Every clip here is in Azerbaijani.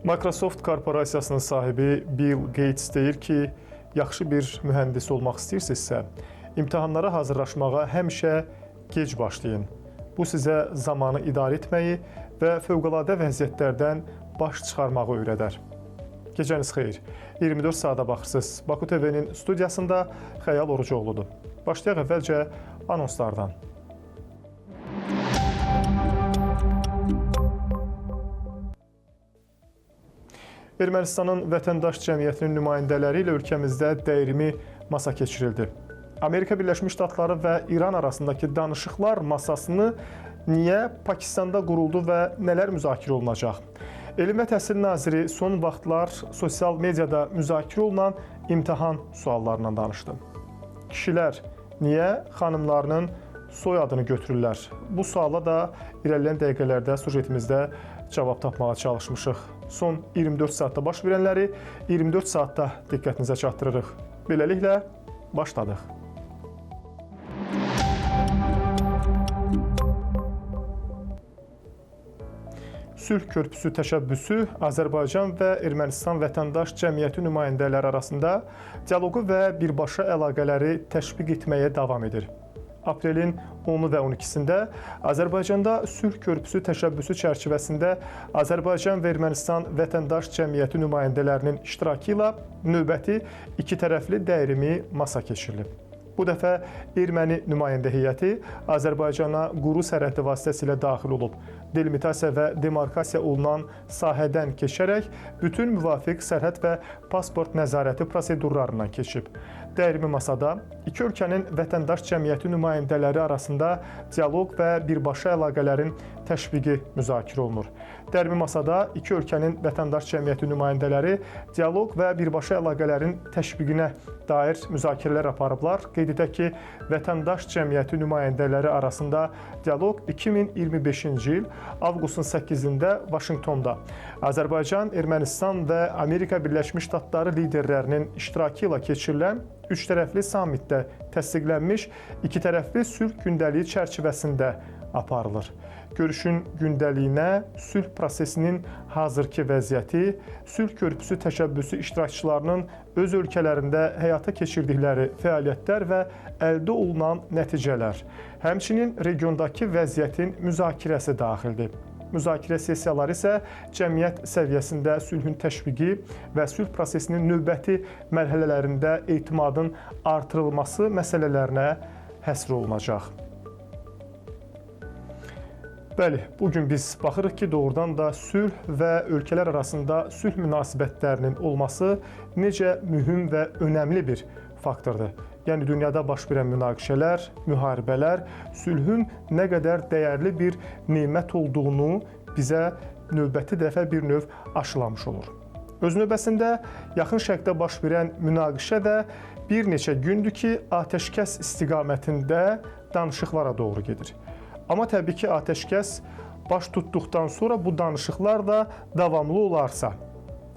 Microsoft korporasiyasının sahibi Bill Gates deyir ki, yaxşı bir mühəndis olmaq istəyirsinizsə, imtahanlara hazırlaşmağa həmişə gec başlayın. Bu sizə zamanı idarə etməyi və fövqəladə vəziyyətlərdən baş çıxarmağı öyrədər. Gecəniz xeyir. 24 saata baxırsınız. Baku TV-nin studiyasında Xəyal Orucoğludur. Başlayaq əvvəlcə anonslardan. Ermənistanın vətəndaş cəmiyyətinin nümayəndələri ilə ölkəmizdə dəyrimi masa keçirildi. Amerika Birləşmiş Ştatları və İran arasındakı danışıqlar masasını niyə Pakistanda quruldu və nələr müzakirə olunacaq? Elm və Təhsil Naziri son vaxtlar sosial mediada müzakirə olunan imtahan suallarından danışdı. Kişilər niyə xanımlarının soyadını götürürlər? Bu suala da irəliləyən dəqiqələrdə sujetimizdə cavab tapmağa çalışmışıq. Son 24 saatda baş verənləri 24 saatda diqqətinizə çatdırırıq. Beləliklə, başladıq. Sülh körpüsü təşəbbüsü Azərbaycan və Ermənistan vətəndaş cəmiyyəti nümayəndələri arasında dialoqu və birbaşa əlaqələri təşviq etməyə davam edir. Aprelin 10-u və 12-sində Azərbaycanda sülh körpüsü təşəbbüsü çərçivəsində Azərbaycan və Ermənistan vətəndaş cəmiyyəti nümayəndələrinin iştirakı ilə növbəti iki tərəfli dəyrimi masa keçirilib. Bu dəfə erməni nümayəndə heyəti Azərbaycana quru sərhədi vasitəsilə daxil olub. Delimitasiya və demarkasiya olunan sahədən keçərək bütün müvafiq sərhəd və pasport nəzarəti prosedurlarından keçib. Dəyrimi masada iki ölkənin vətəndaş cəmiyyəti nümayəndələri arasında dialoq və birbaşa əlaqələrin təşviqi müzakirə olunur. Dəyrimi masada iki ölkənin vətəndaş cəmiyyəti nümayəndələri dialoq və birbaşa əlaqələrin təşviqinə dair müzakirələr aparıblar. Qeyd edək ki, vətəndaş cəmiyyəti nümayəndələri arasında dialoq 2025-ci il avqustun 8-də Vaşinqtonda Azərbaycan, Ermənistan və Amerika Birləşmiş Ştatları liderlərinin iştirakı ilə keçirilən üç tərəfli sammitdə təsdiqlənmiş iki tərəfli sülh gündəliyi çərçivəsində aparılır. Görüşün gündəliyinə sülh prosesinin hazırki vəziyyəti, sülh körpüsü təşəbbüsü iştirakçılarının öz ölkələrində həyata keçirdikləri fəaliyyətlər və əldə olunan nəticələr, həmçinin regiondakı vəziyyətin müzakirəsi daxildir. Müzakirə sessiyaları isə cəmiyyət səviyyəsində sülhün təşviqi və sülh prosesinin növbəti mərhələlərində etimadın artırılması məsələlərinə həsr olunacaq. Bəli, bugün biz baxırıq ki, doğrudan da sülh və ölkələr arasında sülh münasibətlərinin olması necə mühüm və önəmli bir faktordur. Yəni, dünyada baş verən münaqişələr, müharibələr, sülhün nə qədər dəyərli bir nemət olduğunu bizə növbəti dəfə bir növ aşılamış olur. Öz növbəsində yaxın şərqdə baş verən münaqişə də bir neçə gündür ki, atəşkəs istiqamətində danışıqlara doğru gedir. Amma təbii ki, atəşkəs baş tutduqdan sonra bu danışıqlar da davamlı olarsa,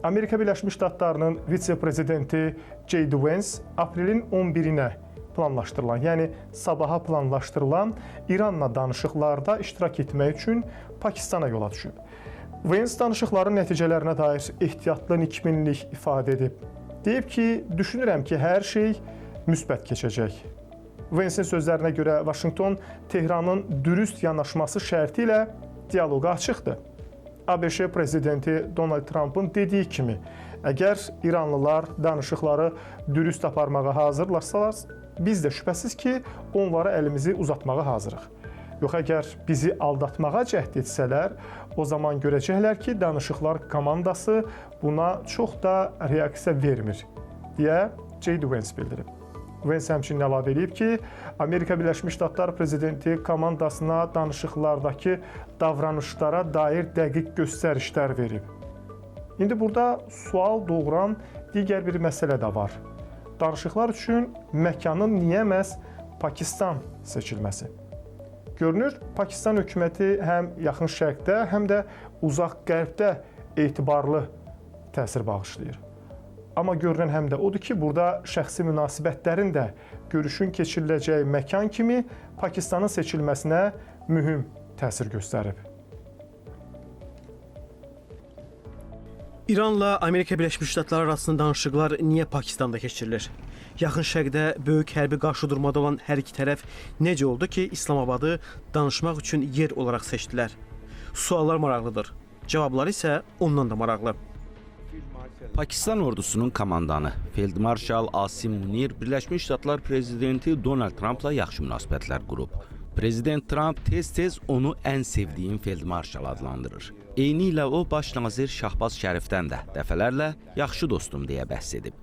Amerika Birləşmiş Ştatlarının vitse-prezidenti J.D. Vance aprelin 11-nə planlaşdırılan, yəni sabaha planlaşdırılan İranla danışıqlarda iştirak etmək üçün Pakistana yola düşüb. Vance danışıqların nəticələrinə dair ehtiyatlı nikbinlik ifadə edib. Deyib ki, düşünürəm ki, hər şey müsbət keçəcək. Vance'in sözlərinə görə Vaşinqton Tehranın dürüst yanaşması şərti ilə dialoqa açıqdır. ABŞ prezidenti Donald Trump'ın dediyi kimi, əgər İranlılar danışıqları dürüst aparmağa hazırlarsalar, biz də şübhəsiz ki, onlara əlimizi uzatmağa hazırıq. Yox, əgər bizi aldatmağa cəhd etsələr, o zaman görəcəklər ki, danışıqlar komandası buna çox da reaksiya vermir, deyə J.D. Vance bildirib. Vance həmçinin əlavə edib ki, Amerika Birləşmiş Ştatları prezidenti komandasına danışıqlardakı davranışlara dair dəqiq göstərişlər verib. İndi burada sual doğuran digər bir məsələ də var. Danışıqlar üçün məkanın niyə məhz Pakistan seçilməsi? Görünür, Pakistan hökuməti həm yaxın şərqdə, həm də uzaq qərbdə etibarlı təsir bağışlayır. Amma görünən həm də odur ki, burada şəxsi münasibətlərin də görüşün keçiriləcəyi məkan kimi Pakistanın seçilməsinə mühüm təsir göstərib. İranla Amerika Birləşmiş Ştatları arasında danışıqlar niyə Pakistanda keçirilir? Yaxın Şərqdə böyük hərbi qarşıdurmada olan hər iki tərəf necə oldu ki, İslamabadı danışmaq üçün yer olaraq seçdilər? Suallar maraqlıdır. Cavabları isə ondan da maraqlı. Pakistan ordusunun komandanı Feldmarşal Asim Munir Birləşmiş Ştatlar prezidenti Donald Trumpla yaxşı münasibətlər qurub. Prezident Trump tez-tez onu ən sevdiyim Feldmarşal adlandırır. Eynilə o, baş nazir Şahbaz Şərifdən də dəfələrlə yaxşı dostum deyə bəhs edib.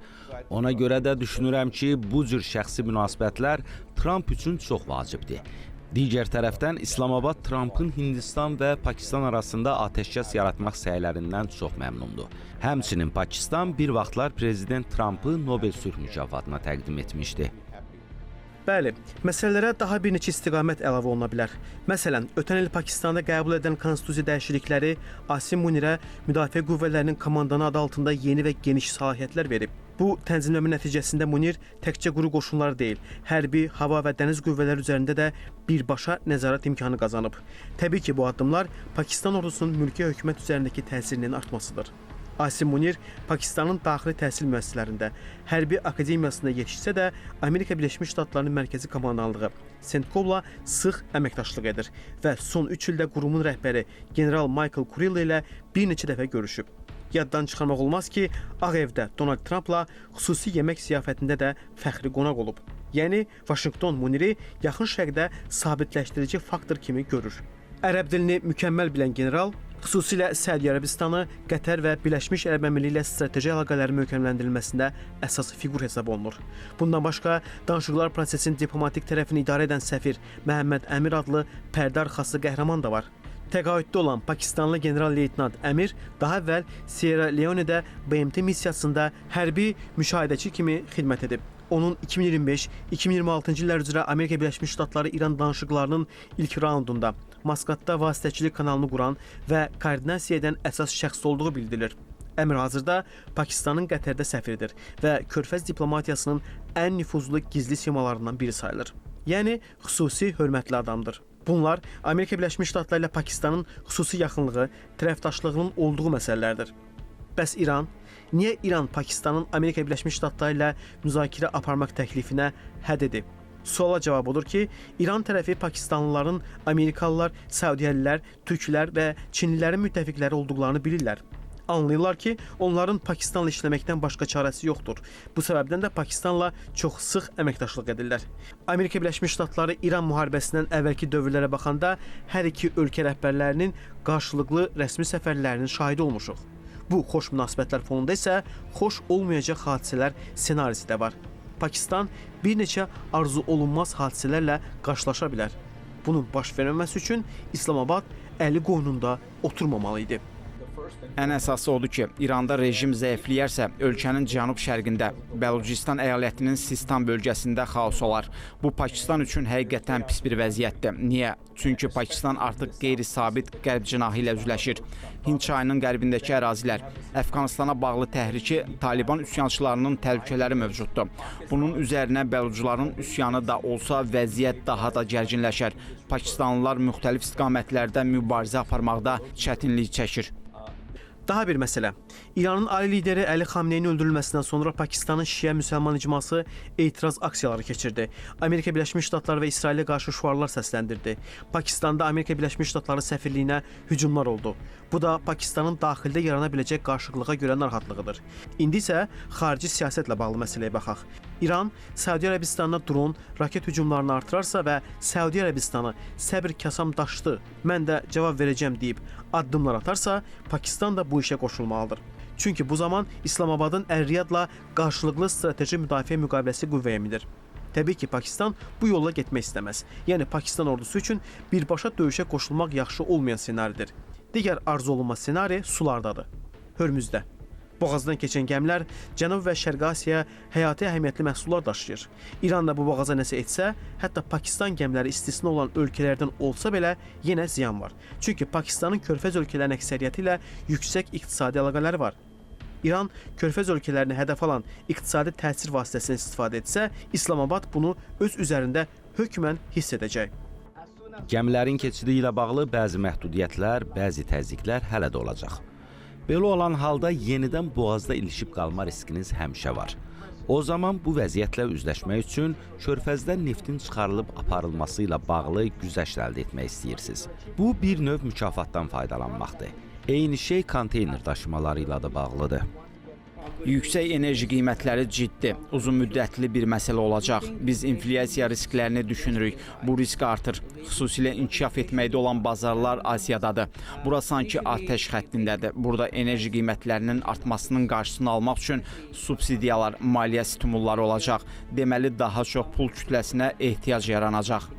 Ona görə də düşünürəm ki, bu cür şəxsi münasibətlər Trump üçün çox vacibdir. Digər tərəfdən İslamabad Trumpın Hindistan və Pakistan arasında atəşkəs yaratmaq səylərindən çox məmnundur. Həmçinin Pakistan bir vaxtlar Prezident Trumpı Nobel sülh mükafatına təqdim etmişdi. Bəli, məsələlərə daha bir neçə istiqamət əlavə oluna bilər. Məsələn, ötən il Pakistanda qəbul edən konstitusiya dəyişiklikləri Asim Munirə müdafiə qüvvələrinin komandanı adı altında yeni və geniş səlahiyyətlər verib. Bu tənzimləmə nəticəsində Munir təkcə quru qoşunları deyil, hərbi, hava və dəniz qüvvələri üzərində də birbaşa nəzarət imkanı qazanıb. Təbii ki, bu addımlar Pakistan ordusunun mülki hökumət üzərindəki təsirinin artmasıdır. Asim Munir Pakistanın daxili təhsil müəssisələrində, hərbi akademiyasında yetişsə də, Amerika Birləşmiş Ştatlarının mərkəzi komandanlığı CENTCOM-la sıx əməkdaşlıq edir və son 3 ildə qurumun rəhbəri general Michael Kurilla ilə bir neçə dəfə görüşüb. Yaddan çıxarmaq olmaz ki, Ağ Evdə Donald Trumpla xüsusi yemək ziyafətində də fəxri qonaq olub. Yəni, Vaşinqton Muniri yaxın şərqdə sabitləşdirici faktor kimi görür. Ərəb dilini mükəmməl bilən general, xüsusilə Səudiyyə Ərəbistanı, Qətər və Birləşmiş Ərəb Əmirliyi ilə strateji əlaqələrin möhkəmləndirilməsində əsas fiqur hesab olunur. Bundan başqa, danışıqlar prosesinin diplomatik tərəfini idarə edən səfir Məhəmməd Əmir adlı pərdə arxası qəhrəman da var. Təqaüddə olan Pakistanlı general-leytenant Əmir daha əvvəl Sierra Leone'də BMT missiyasında hərbi müşahidəçi kimi xidmət edib. Onun 2025-2026-cı illər üzrə Amerika Birləşmiş Ştatları İran danışıqlarının ilk raundunda Maskatda vasitəçilik kanalını quran və koordinasiya edən əsas şəxs olduğu bildirilir. Əmir hazırda Pakistanın Qətərdə səfiridir və Körfəz diplomatiyasının ən nüfuzlu gizli simalarından biri sayılır. Yəni, xüsusi hörmətli adamdır. Bunlar Amerika Birləşmiş Ştatları ilə Pakistanın xüsusi yaxınlığı, tərəfdaşlığının olduğu məsələlərdir. Bəs İran? Niyə İran Pakistanın Amerika Birləşmiş Ştatları ilə müzakirə aparmaq təklifinə hə dedi? Suala cavab odur ki, İran tərəfi Pakistanlıların Amerikalılar, Səudiyyəlilər, Türklər və Çinlilərin müttəfiqləri olduqlarını bilirlər. Anlayırlar ki, onların Pakistanla işləməkdən başqa çarəsi yoxdur. Bu səbəbdən də Pakistanla çox sıx əməkdaşlıq edirlər. Amerika Birləşmiş Ştatları İran müharibəsindən əvvəlki dövrlərə baxanda hər iki ölkə rəhbərlərinin qarşılıqlı rəsmi səfərlərinin şahidi olmuşuq. Bu xoş münasibətlər fonunda isə xoş olmayacaq hadisələr senarisi də var. Pakistan bir neçə arzu olunmaz hadisələrlə qarşılaşa bilər. Bunun baş verməməsi üçün İslamabad əli qoynunda oturmamalı idi. Ən əsası odur ki, İranda rejim zəifləyərsə, ölkənin cənub-şərqində, Bəlucistan əyalətinin Sistan bölgəsində xaos olar. Bu, Pakistan üçün həqiqətən pis bir vəziyyətdir. Niyə? Çünki Pakistan artıq qeyri-sabit qərb cinahı ilə üzləşir. Hind çayının qərbindəki ərazilər, Əfqanistana bağlı təhriki, Taliban üsyançılarının təhlükələri mövcuddur. Bunun üzərinə Bəlucuların üsyanı da olsa, vəziyyət daha da gərginləşər. Pakistanlılar müxtəlif istiqamətlərdə mübarizə aparmaqda çətinlik çəkir. Daha bir məsələ. İranın ali lideri Əli Xamneyinin öldürülməsindən sonra Pakistanın şiə müsəlman icması etiraz aksiyaları keçirdi. Amerika Birləşmiş Ştatları və İsrailə qarşı şüarlar səsləndirdi. Pakistanda Amerika Birləşmiş Ştatları səfirliyinə hücumlar oldu. Bu da Pakistanın daxildə yarana biləcək qarşılığa görə narahatlığıdır. İndi isə xarici siyasətlə bağlı məsələyə baxaq. İran Səudiyyə Ərəbistanına dron, raket hücumlarını artırarsa və Səudiyyə Ərəbistanı səbr kasam daşdı, mən də cavab verəcəm deyib addımlar atarsa, Pakistan da bu işə qoşulmalıdır. Çünki bu zaman İslamabadın Ər-Riyadla qarşılıqlı strateji müdafiə müqaviləsi qüvvəyə minir. Təbii ki, Pakistan bu yolla getmək istəməz. Yəni, Pakistan ordusu üçün birbaşa döyüşə qoşulmaq yaxşı olmayan senaridir. Digər arzu olunmaz senari sulardadır. Hörmüzdə. Boğazdan keçən gəmilər Cənub və Şərqi Asiyaya həyati əhəmiyyətli məhsullar daşıyır. İran da bu boğaza nəsə etsə, hətta Pakistan gəmiləri istisna olan ölkələrdən olsa belə yenə ziyan var. Çünki Pakistanın Körfəz ölkələrinin əksəriyyəti ilə yüksək iqtisadi əlaqələri var. İran Körfəz ölkələrini hədəf alan iqtisadi təsir vasitəsindən istifadə etsə, İslamabad bunu öz üzərində hökmən hiss edəcək. Gəmilərin keçidi ilə bağlı bəzi məhdudiyyətlər, bəzi təzyiqlər hələ də olacaq. Belə olan halda yenidən boğazda ilişib qalma riskiniz həmişə var. O zaman bu vəziyyətlə üzləşmək üçün körfəzdən neftin çıxarılıb aparılması ilə bağlı güzəşt əldə etmək istəyirsiniz. Bu bir növ mükafatdan faydalanmaqdır. Eyni şey konteyner daşımaları ilə də bağlıdır. Yüksək enerji qiymətləri ciddi, uzun müddətli bir məsələ olacaq. Biz inflyasiya risklərini düşünürük. Bu risk artır. Xüsusilə inkişaf etməkdə olan bazarlar Asiyadadır. Bura sanki atəş xəttindədir. Burada enerji qiymətlərinin artmasının qarşısını almaq üçün subsidiyalar, maliyyə stimulları olacaq. Deməli, daha çox pul kütləsinə ehtiyac yaranacaq.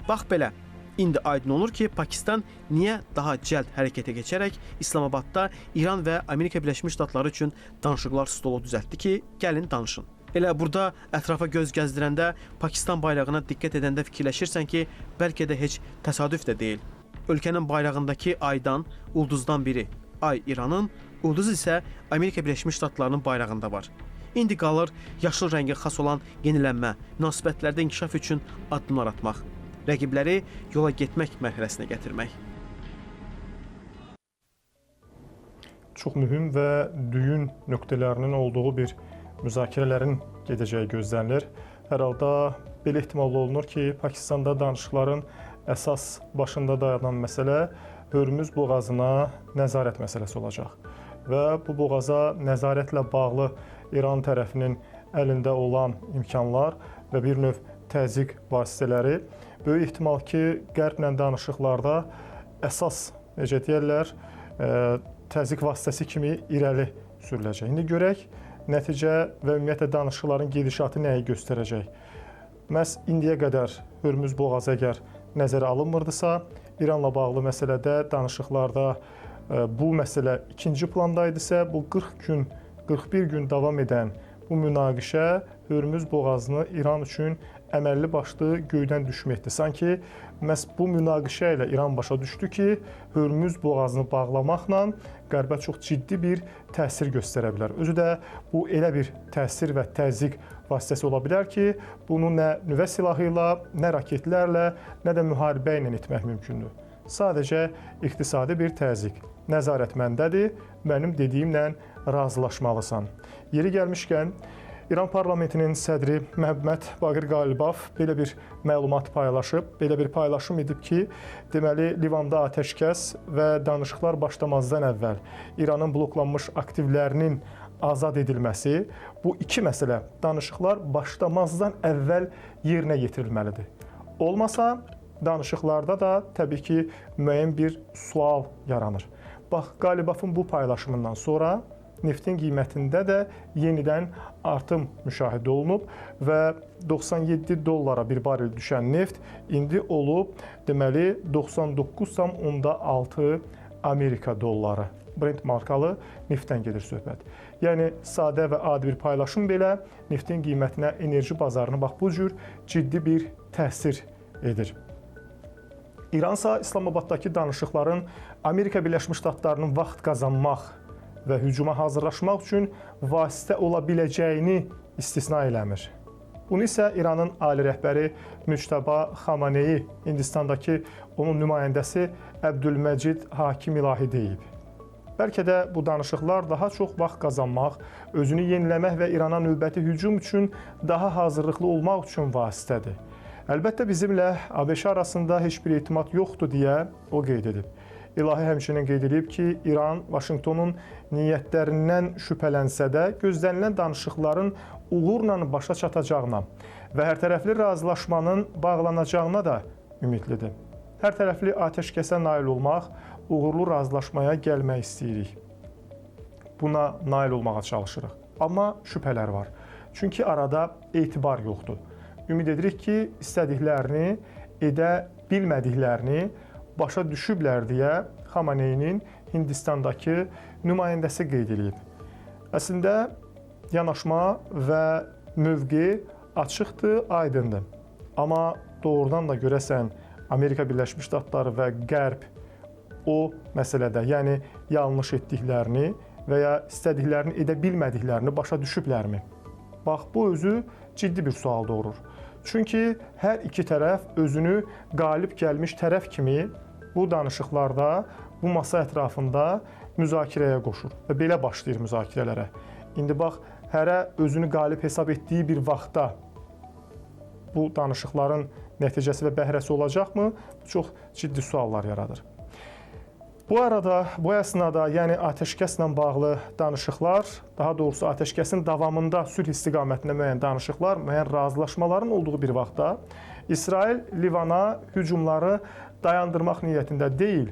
Bax belə. İndi aydın olur ki, Pakistan niyə daha cəld hərəkətə keçərək İslamabadda İran və Amerika Birləşmiş Ştatları üçün danışıqlar stolu düzəltdi ki, gəlin danışın. Elə burada ətrafa göz gəzdirəndə, Pakistan bayrağına diqqət edəndə fikirləşirsən ki, bəlkə də heç təsadüf də deyil. Ölkənin bayrağındakı aydan, ulduzdan biri ay İranın, ulduz isə Amerika Birləşmiş Ştatlarının bayrağında var. İndi qalır yaşıl rəngə xas olan yenilənmə, münasibətlərdə inkişaf üçün addımlar atmaq. Rəqibləri yola getmək mərhələsinə gətirmək. Çox mühüm və düyün nöqtələrinin olduğu bir müzakirələrin gedəcəyi gözlənilir. Hər halda belə ehtimal olunur ki, Pakistanda danışıqların əsas başında dayanan məsələ Hörmüz boğazına nəzarət məsələsi olacaq. Və bu boğaza nəzarətlə bağlı İran tərəfinin əlində olan imkanlar və bir növ təzyiq vasitələri böyük ehtimal ki, Qərblə danışıqlarda əsas, necə deyərlər, təzyiq vasitəsi kimi irəli sürüləcək. İndi görək, nəticə və ümumiyyətlə danışıqların gedişatı nəyi göstərəcək? Məhz indiyə qədər Hörmüz boğazı əgər nəzərə alınmırdısa, İranla bağlı məsələdə danışıqlarda bu məsələ ikinci planda idisə, bu 40 gün, 41 gün davam edən bu münaqişə Hörmüz boğazını İran üçün əməlli başlı göydən düşməkdir. Sanki məhz bu münaqişə ilə İran başa düşdü ki, Hörmüz boğazını bağlamaqla Qərbə çox ciddi bir təsir göstərə bilər. Özü də bu elə bir təsir və təzyiq vasitəsi ola bilər ki, bunu nə nüvə silahı ilə, nə raketlərlə, nə də müharibə ilə etmək mümkündür. Sadəcə iqtisadi bir təzyiq. Nəzarət məndədir, mənim dediyimlə razılaşmalısan. Yeri gəlmişkən, İran parlamentinin sədri Məhəmməd Baqir Qalibaf belə bir məlumat paylaşıb. Belə bir paylaşım edib ki, deməli, Livanda atəşkəs və danışıqlar başlamazdan əvvəl İranın bloklanmış aktivlərinin azad edilməsi, bu iki məsələ danışıqlar başlamazdan əvvəl yerinə yetirilməlidir. Olmasa, danışıqlarda da təbii ki, müəyyən bir sual yaranır. Bax, Qalibafın bu paylaşımından sonra neftin qiymətində də yenidən artım müşahidə olunub və 97 dollara bir barel düşən neft indi olub, deməli, 99,6 Amerika dolları. Brent markalı neftdən gedir söhbət. Yəni, sadə və adi bir paylaşım belə neftin qiymətinə, enerji bazarına bax bu cür ciddi bir təsir edir. İransa İslamabaddakı danışıqların Amerika Birləşmiş Ştatlarının vaxt qazanmaq və hücuma hazırlaşmaq üçün vasitə ola biləcəyini istisna eləmir. Bunu isə İranın ali rəhbəri Müçtəba Xameneyi, Hindistandakı onun nümayəndəsi Əbdülməcid Hakim İlahi deyib. Bəlkə də bu danışıqlar daha çox vaxt qazanmaq, özünü yeniləmək və İrana növbəti hücum üçün daha hazırlıqlı olmaq üçün vasitədir. Əlbəttə bizimlə ABŞ arasında heç bir etimad yoxdur deyə o qeyd edib. İlahi həmçinin qeyd edib ki, İran Vaşinqtonun niyyətlərindən şübhələnsə də gözlənilən danışıqların uğurla başa çatacağına və hərtərəfli razılaşmanın bağlanacağına da ümidlidir. Hərtərəfli atəşkəsə nail olmaq, uğurlu razılaşmaya gəlmək istəyirik. Buna nail olmağa çalışırıq. Amma şübhələr var. Çünki arada etibar yoxdur. Ümid edirik ki, istədiklərini, edə bilmədiklərini başa düşüblər deyə Xameneyinin Hindistandakı nümayəndəsi qeyd edib. Əslində, yanaşma və mövqe açıqdır, aydındır. Amma doğrudan da görəsən Amerika Birləşmiş Ştatları və Qərb o məsələdə, yəni yanlış etdiklərini və ya istədiklərini edə bilmədiklərini başa düşüblərmi? Bax, bu özü ciddi bir sual doğurur. Çünki hər iki tərəf özünü qalib gəlmiş tərəf kimi bu danışıqlarda bu masa ətrafında müzakirəyə qoşur və belə başlayır müzakirələrə. İndi bax, hərə özünü qalib hesab etdiyi bir vaxtda bu danışıqların nəticəsi və bəhrəsi olacaqmı? Çox ciddi suallar yaradır. Bu arada, bu əsnada, yəni atəşkəslə bağlı danışıqlar, daha doğrusu atəşkəsin davamında sülh istiqamətində müəyyən danışıqlar, müəyyən razılaşmaların olduğu bir vaxtda İsrail Livana hücumları dayandırmaq niyyətində deyil.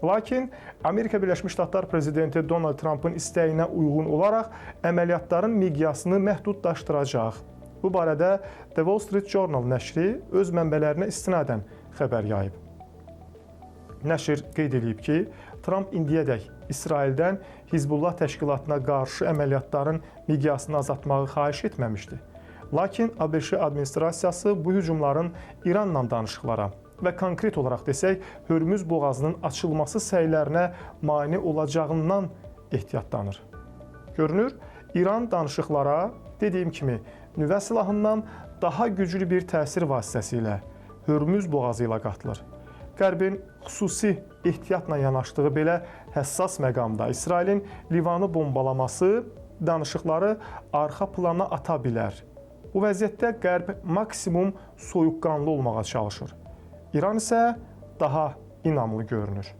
Lakin Amerika Birləşmiş Ştatlar prezidenti Donald Trumpın istəyinə uyğun olaraq əməliyyatların miqyasını məhdudlaşdıracaq. Bu barədə The Wall Street Journal nəşri öz mənbələrinə istinadən xəbər yayıb. Nəşr qeyd edib ki, Trump indiyədək İsraildən Hizbullah təşkilatına qarşı əməliyyatların miqyasını azaltmağı xahiş etməmişdi. Lakin ABŞ administrasiyası bu hücumların İranla danışıqlara və konkret olaraq desək, Hörmüz boğazının açılması səylərinə mane olacağından ehtiyatlanır. Görünür, İran danışıqlara, dediyim kimi, nüvə silahından daha güclü bir təsir vasitəsilə Hörmüz boğazı ilə qatılır. Qərbin xüsusi ehtiyatla yanaşdığı belə həssas məqamda İsrailin Livanı bombalaması danışıqları arxa plana ata bilər. Bu vəziyyətdə Qərb maksimum soyuqqanlı olmağa çalışır. İran isə daha inamlı görünür.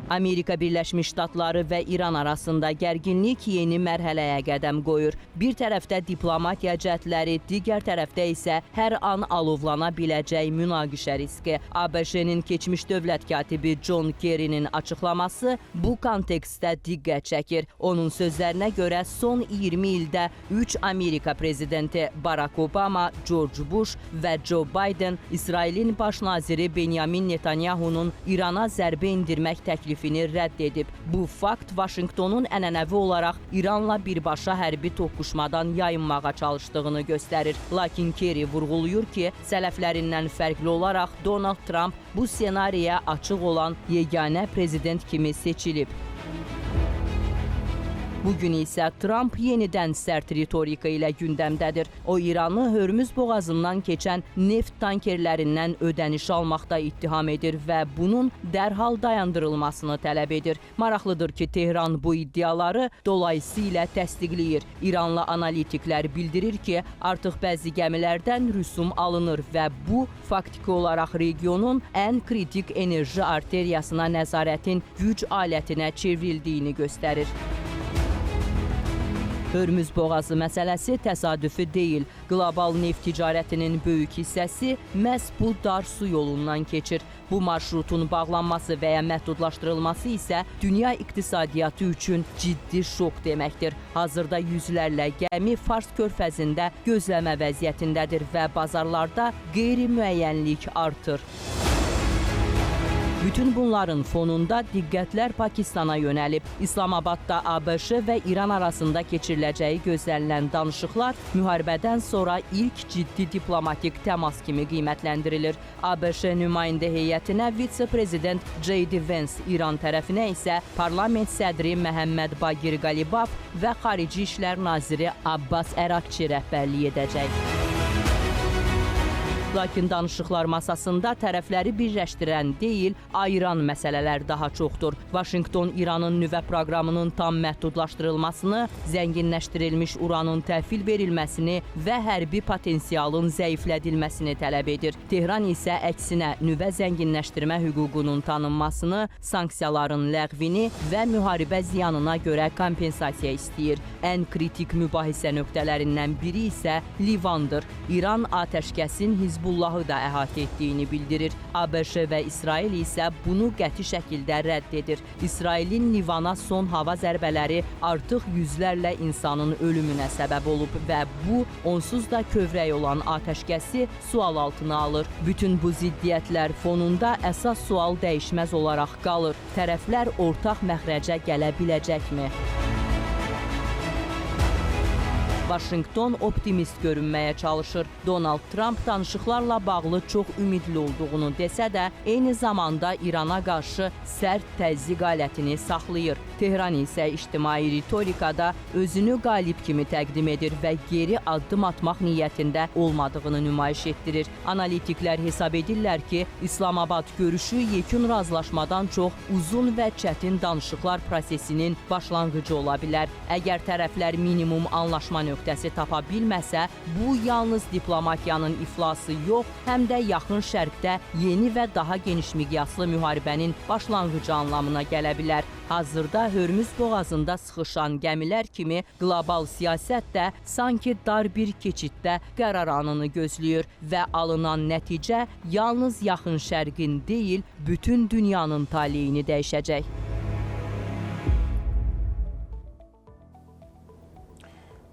Amerika Birləşmiş Ştatları və İran arasında gərginlik yeni mərhələyə qədəm qoyur. Bir tərəfdə diplomatiya cəhdləri, digər tərəfdə isə hər an alovlana biləcək münaqişə riski. ABŞ-nin keçmiş dövlət katibi John Kerry'nin açıqlaması bu kontekstdə diqqət çəkir. Onun sözlərinə görə son 20 ildə 3 Amerika prezidenti Barack Obama, George Bush və Joe Biden İsrailin baş naziri Benyamin Netanyahunun İrana zərbə endirmək təklifi rədd edib. Bu fakt Vaşinqtonun ənənəvi olaraq İranla birbaşa hərbi toqquşmadan yayınmağa çalışdığını göstərir. Lakin Kerry vurğulayır ki, sələflərindən fərqli olaraq Donald Trump bu senariyə açıq olan yeganə prezident kimi seçilib. Bugün isə Trump yenidən sərt ritorika ilə gündəmdədir. O, İranı Hörmüz boğazından keçən neft tankerlərindən ödəniş almaqda ittiham edir və bunun dərhal dayandırılmasını tələb edir. Maraqlıdır ki, Tehran bu iddiaları dolayısıyla təsdiqləyir. İranlı analitiklər bildirir ki, artıq bəzi gəmilərdən rüsum alınır və bu, faktiki olaraq regionun ən kritik enerji arteriyasına nəzarətin güc alətinə çevrildiyini göstərir. Hörmüz boğazı məsələsi təsadüfi deyil. Qlobal neft ticarətinin böyük hissəsi məhz bu dar su yolundan keçir. Bu marşrutun bağlanması və ya məhdudlaşdırılması isə dünya iqtisadiyyatı üçün ciddi şok deməkdir. Hazırda yüzlərlə gəmi Fars körfəzində gözləmə vəziyyətindədir və bazarlarda qeyri-müəyyənlik artır. Bütün bunların fonunda diqqətlər Pakistana yönəlib. İslamabadda ABŞ və İran arasında keçiriləcəyi gözlənilən danışıqlar müharibədən sonra ilk ciddi diplomatik təmas kimi qiymətləndirilir. ABŞ nümayəndə heyətinə vitse-prezident J.D. Vance, İran tərəfinə isə parlament sədri Məhəmməd Baqir Qalibaf və xarici işlər naziri Abbas Ərakçi rəhbərlik edəcək. Lakin danışıqlar masasında tərəfləri birləşdirən deyil, ayıran məsələlər daha çoxdur. Vaşinqton İranın nüvə proqramının tam məhdudlaşdırılmasını, zənginləşdirilmiş uranın təhvil verilməsini və hərbi potensialın zəiflədilməsini tələb edir. Tehran isə əksinə nüvə zənginləşdirmə hüququnun tanınmasını, sanksiyaların ləğvini və müharibə ziyanına görə kompensasiya istəyir. Ən kritik mübahisə nöqtələrindən biri isə Livandır. İran atəşkəsin Hizbullahı da əhatə etdiyini bildirir. ABŞ və İsrail isə bunu qəti şəkildə rədd edir. İsrailin Livana son hava zərbələri artıq yüzlərlə insanın ölümünə səbəb olub və bu, onsuz da kövrək olan atəşkəsi sual altına alır. Bütün bu ziddiyyətlər fonunda əsas sual dəyişməz olaraq qalır. Tərəflər ortaq məxrəcə gələ biləcəkmi? Vaşinqton optimist görünməyə çalışır. Donald Trump danışıqlarla bağlı çox ümidli olduğunu desə də, eyni zamanda İrana qarşı sərt təzyiq alətini saxlayır. Tehran isə ictimai ritorikada özünü qalib kimi təqdim edir və geri addım atmaq niyyətində olmadığını nümayiş etdirir. Analitiklər hesab edirlər ki, İslamabad görüşü yekun razılaşmadan çox uzun və çətin danışıqlar prosesinin başlanğıcı ola bilər. Əgər tərəflər minimum anlaşma nöqtəsi tapa bilməsə, bu yalnız diplomatiyanın iflası yox, həm də yaxın şərqdə yeni və daha geniş miqyaslı müharibənin başlanğıcı anlamına gələ bilər. Hazırda Hörmüz boğazında sıxışan gəmilər kimi qlobal siyasət də sanki dar bir keçiddə qərar anını gözləyir və alınan nəticə yalnız yaxın şərqin deyil, bütün dünyanın taleyini dəyişəcək.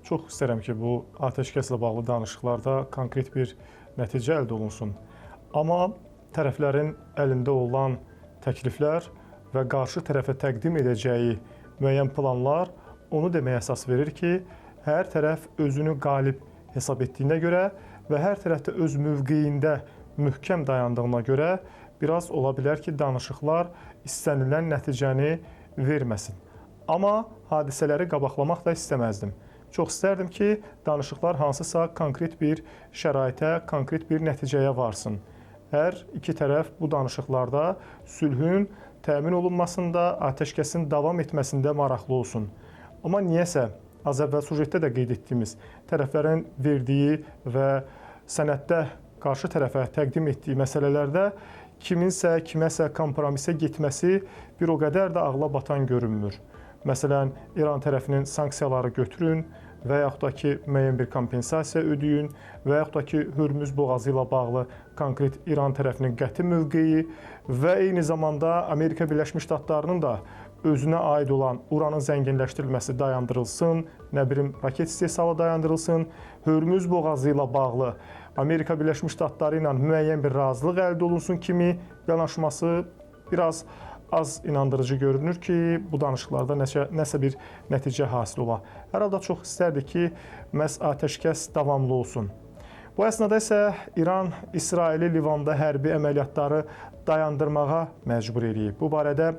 Çox istərəm ki, bu atəşkəslə bağlı danışıqlarda konkret bir nəticə əldə olunsun. Amma tərəflərin əlində olan təkliflər və qarşı tərəfə təqdim edəcəyi müəyyən planlar onu deməyə əsas verir ki, hər tərəf özünü qalib hesab etdiyinə görə və hər tərəfdə öz mövqeyində möhkəm dayandığına görə biraz ola bilər ki, danışıqlar istənilən nəticəni verməsin. Amma hadisələri qabaqlamaq da istəməzdim. Çox istərdim ki, danışıqlar hansısa konkret bir şəraitə, konkret bir nəticəyə varsın. Hər iki tərəf bu danışıqlarda sülhün təmin olunmasında, atəşkəsin davam etməsində maraqlı olsun. Amma niyəsə, az əvvəl sujetdə də qeyd etdiyimiz tərəflərin verdiyi və sənəddə qarşı tərəfə təqdim etdiyi məsələlərdə kiminsə, kiməsə kompromisə getməsi bir o qədər də ağla batan görünmür. Məsələn, İran tərəfinin sanksiyaları götürün və yaxud da ki, müəyyən bir kompensasiya ödəyin və yaxud da ki, Hörmüz boğazı ilə bağlı konkret İran tərəfinin qəti mövqeyi və eyni zamanda Amerika Birləşmiş Ştatlarının da özünə aid olan uranın zənginləşdirilməsi dayandırılsın, nə bilim raket istehsalı dayandırılsın, Hörmüz boğazı ilə bağlı Amerika Birləşmiş Ştatları ilə müəyyən bir razılıq əldə olunsun kimi yanaşması biraz az inandırıcı görünür ki, bu danışıqlarda nəsə bir nəticə hasil ola. Hər halda çox istərdik ki, məhz atəşkəs davamlı olsun. Bu əsnada isə İran İsraili Livanda hərbi əməliyyatları dayandırmağa məcbur eləyib. Bu barədə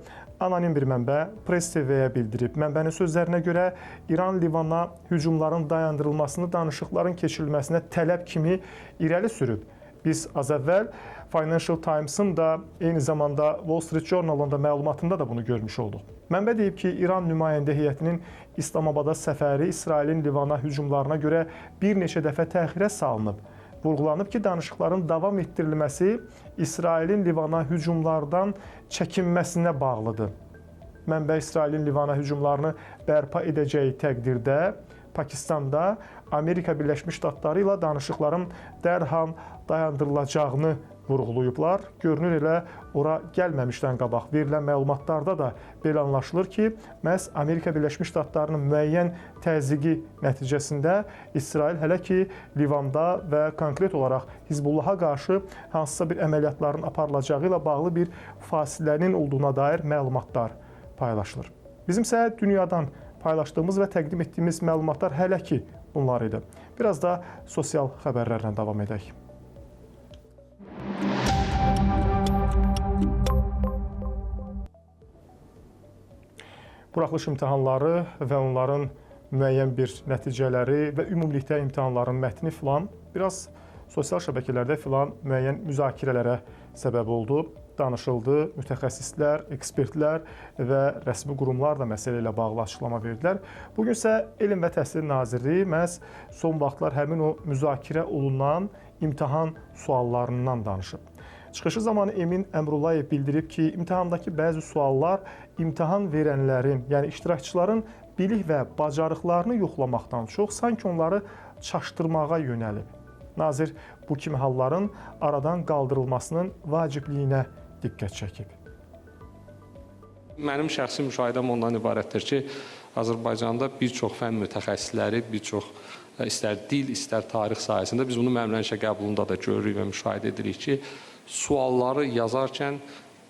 anonim bir mənbə Press TV-yə bildirib. Mənbənin sözlərinə görə İran Livana hücumların dayandırılmasını danışıqların keçirilməsinə tələb kimi irəli sürüb. Biz az əvvəl Financial Times-ın da eyni zamanda Wall Street Journal-ın da məlumatında da bunu görmüş olduq. Mənbə deyib ki, İran nümayəndə heyətinin İslamabada səfəri İsrailin Livana hücumlarına görə bir neçə dəfə təxirə salınıb. Vurğulanıb ki, danışıqların davam etdirilməsi İsrailin Livana hücumlardan çəkinməsinə bağlıdır. Mənbə İsrailin Livana hücumlarını bərpa edəcəyi təqdirdə Pakistanda Amerika Birləşmiş Ştatları ilə danışıqların dərhal dayandırılacağını vurğulayıblar. Görünür elə ora gəlməmişdən qabaq verilən məlumatlarda da belə anlaşılır ki, məhz Amerika Birləşmiş Ştatlarının müəyyən təzyiqi nəticəsində İsrail hələ ki Livanda və konkret olaraq Hizbullaha qarşı hansısa bir əməliyyatların aparılacağı ilə bağlı bir fasilənin olduğuna dair məlumatlar paylaşılır. Bizimsə dünyadan paylaşdığımız və təqdim etdiyimiz məlumatlar hələ ki bunlar idi. Biraz da sosial xəbərlərlə davam edək. Buraxılış imtahanları və onların müəyyən bir nəticələri və ümumilikdə imtahanların mətni filan biraz sosial şəbəkələrdə filan müəyyən müzakirələrə səbəb oldu. Danışıldı, mütəxəssislər, ekspertlər və rəsmi qurumlar da məsələ ilə bağlı açıqlama verdilər. Bugün isə Elm və Təhsil Nazirliyi məhz son vaxtlar həmin o müzakirə olunan imtahan suallarından danışıb. Çıxışı zamanı Emin Əmrullayev bildirib ki, imtahandakı bəzi suallar imtahan verənlərin, yəni iştirakçıların bilik və bacarıqlarını yoxlamaqdan çox sanki onları çaşdırmağa yönəlib. Nazir bu kimi halların aradan qaldırılmasının vacibliyinə diqqət çəkib. Mənim şəxsi müşahidəm ondan ibarətdir ki, Azərbaycanda bir çox fənn mütəxəssisləri, bir çox istər dil, istər tarix sahəsində biz bunu məmurən işə qəbulunda da görürük və müşahidə edirik ki, sualları yazarkən